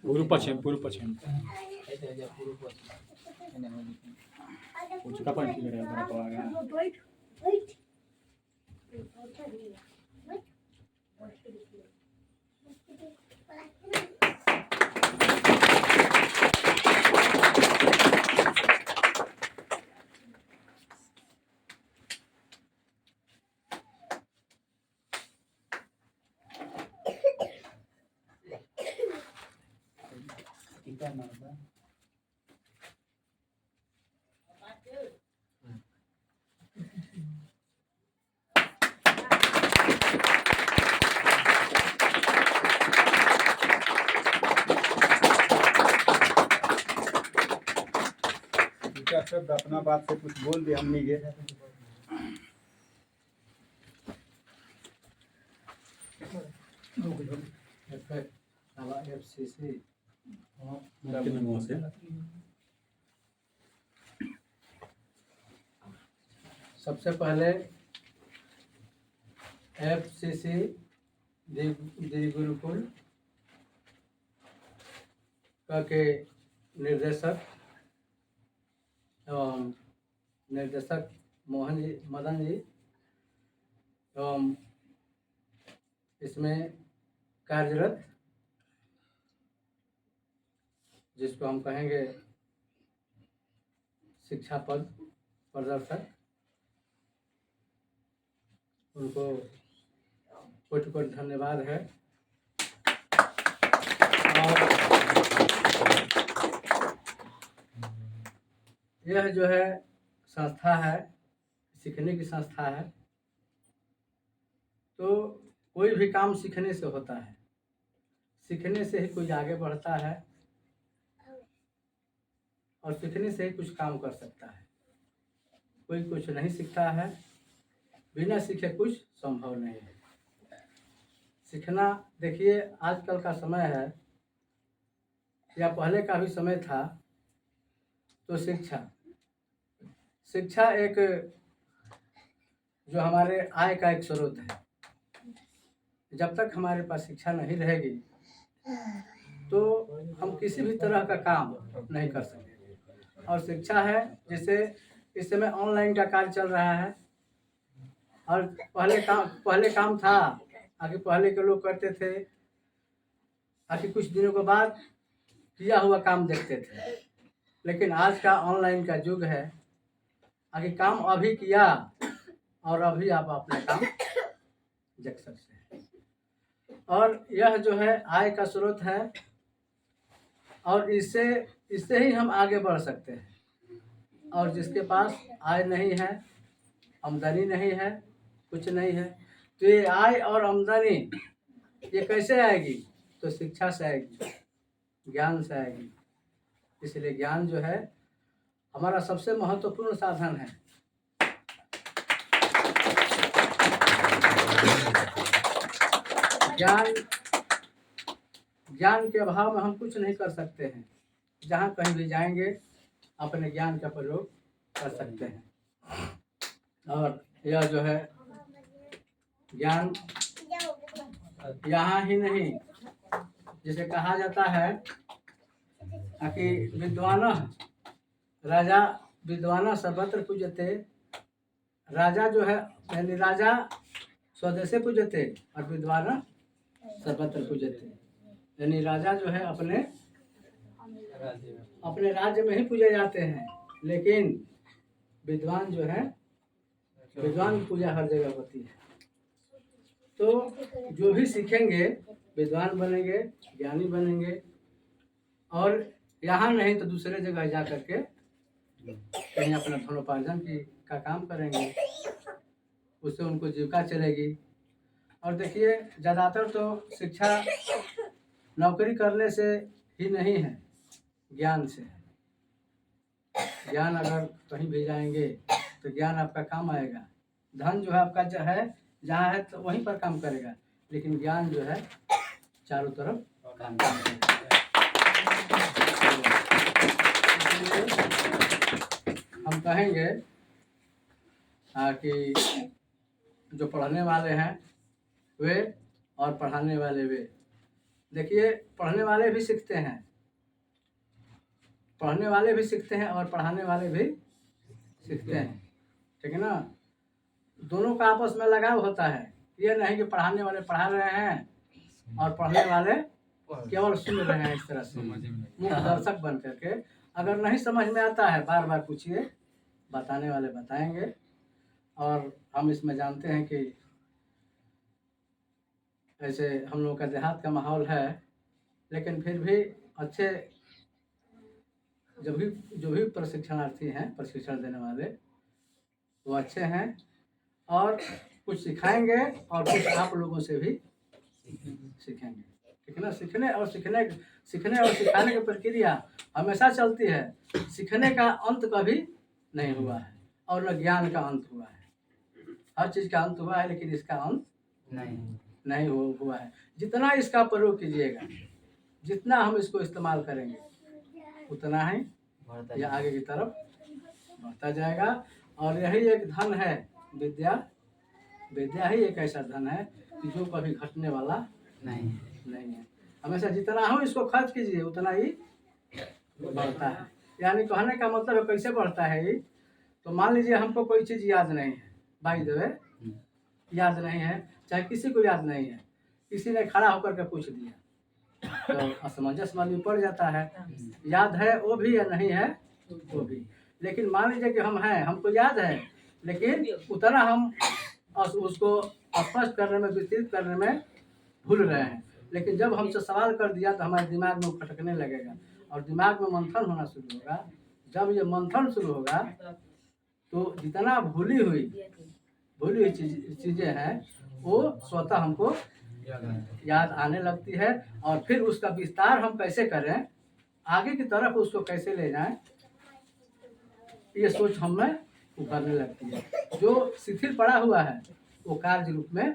पूर्व पश्चिम उचका पण तिकडे बघा शब्द अपना बात से कुछ बोल दिया हमने ये सबसे पहले FCC दी गुरुकुल के निर्देशक एवं निर्देशक मदन जी एवं इसमें कार्यरत जिसको हम कहेंगे शिक्षा पद प्रदर्शक, उनको कोटि कोटि धन्यवाद है। और यह जो है संस्था है, सीखने की संस्था है, तो कोई भी काम सीखने से होता है, सीखने से ही कोई आगे बढ़ता है और सीखने से ही कुछ काम कर सकता है। कोई कुछ नहीं सीखता है, बिना सीखे कुछ संभव नहीं है। सीखना, देखिए आजकल का समय है या पहले का भी समय था, तो शिक्षा एक जो हमारे आय का एक स्रोत है। जब तक हमारे पास शिक्षा नहीं रहेगी तो हम किसी भी तरह का काम नहीं कर सकते। और शिक्षा है, जैसे इस समय ऑनलाइन का कार्य चल रहा है, और पहले काम था, आगे पहले के लोग करते थे, आगे कुछ दिनों के बाद किया हुआ काम देखते थे। लेकिन आज का ऑनलाइन का युग है, आगे काम अभी किया और अभी आप अपना काम देख सकते हैं। और यह जो है आय का स्रोत है, और इससे ही हम आगे बढ़ सकते हैं। और जिसके पास आय नहीं है, आमदनी नहीं है, कुछ नहीं है, तो ये आय और आमदनी ये कैसे आएगी? तो शिक्षा से आएगी, ज्ञान से आएगी। इसलिए ज्ञान जो है हमारा सबसे महत्वपूर्ण साधन है। ज्ञान के अभाव में हम कुछ नहीं कर सकते हैं। जहाँ कहीं भी जाएंगे अपने ज्ञान का प्रयोग कर सकते हैं। और यह जो है ज्ञान यहाँ ही नहीं, जिसे कहा जाता है कि विद्वान सर्वत्र पूज्यते। राजा जो है, यानी राजा स्वदेशे पूज्यते और विद्वान सर्वत्र पूज्यते। यानी राजा जो है अपने राज्य में ही पूजे जाते हैं, लेकिन विद्वान जो है, विद्वान की पूजा हर जगह होती है। तो जो भी सीखेंगे विद्वान बनेंगे, ज्ञानी बनेंगे, और यहाँ नहीं तो दूसरे जगह जा करके कहीं अपना धनोपार्जन का काम करेंगे, उससे उनको जीविका चलेगी। और देखिए ज़्यादातर तो शिक्षा नौकरी करने से ही नहीं है, ज्ञान से है। ज्ञान अगर कहीं भी जाएंगे तो ज्ञान आपका काम आएगा। धन जो है आपका जो है जहाँ है तो वहीं पर काम करेगा, लेकिन ज्ञान जो है चारों तरफ काम करेगा। हम कहेंगे कि जो पढ़ने वाले हैं वे और पढ़ाने वाले वे देखिए, पढ़ने वाले भी सीखते हैं, पढ़ने वाले भी सीखते हैं और पढ़ाने वाले भी सीखते हैं, ठीक है ना। दोनों का आपस में लगाव होता है। ये नहीं कि पढ़ाने वाले पढ़ा रहे हैं और पढ़ने वाले केवल सुन रहे हैं इस तरह से मुख्य दर्शक बन करके। अगर नहीं समझ में आता है बार बार पूछिए, बताने वाले बताएंगे। और हम इसमें जानते हैं कि ऐसे हम लोगों का देहात का माहौल है, लेकिन फिर भी अच्छे जो भी प्रशिक्षणार्थी हैं, प्रशिक्षण देने वाले, वो अच्छे हैं और कुछ सिखाएंगे और कुछ आप लोगों से भी सीखेंगे, ठीक है ना। सीखने और सिखाने की प्रक्रिया हमेशा चलती है। सीखने का अंत कभी नहीं हुआ है और न ज्ञान का अंत हुआ है। हर चीज़ का अंत हुआ है, लेकिन इसका अंत नहीं हुआ है। जितना इसका प्रयोग कीजिएगा, जितना हम इसको इस्तेमाल करेंगे, उतना ही यह आगे की तरफ बढ़ता जाएगा। और यही एक धन है, विद्या ही एक ऐसा धन है कि जो कभी घटने वाला नहीं है। हमेशा जितना हम इसको खर्च कीजिए उतना ही बढ़ता है। यानी कहने का मतलब है कैसे बढ़ता है ये। तो मान लीजिए हमको कोई चीज़ याद नहीं है, भाई देवे याद नहीं है, चाहे किसी को याद नहीं है, किसी ने खड़ा होकर के पूछ दिया तो असमंजस में पड़ जाता है। याद है वो भी या नहीं है वो भी। लेकिन मान लीजिए कि हम हैं, हमको याद है, लेकिन उतना हम उसको स्पष्ट करने में, विस्तृत करने में भूल रहे हैं। लेकिन जब हमसे सवाल कर दिया तो हमारे दिमाग में खटकने लगेगा और दिमाग में मंथन होना शुरू होगा। जब ये मंथन शुरू होगा तो जितना भूली हुई चीज़ें हैं वो स्वतः हमको याद आने लगती है। और फिर उसका विस्तार हम कैसे करें, आगे की तरफ उसको कैसे ले जाएं, ये सोच हम में उभरने लगती है। जो शिथिल पड़ा हुआ है वो कार्य रूप में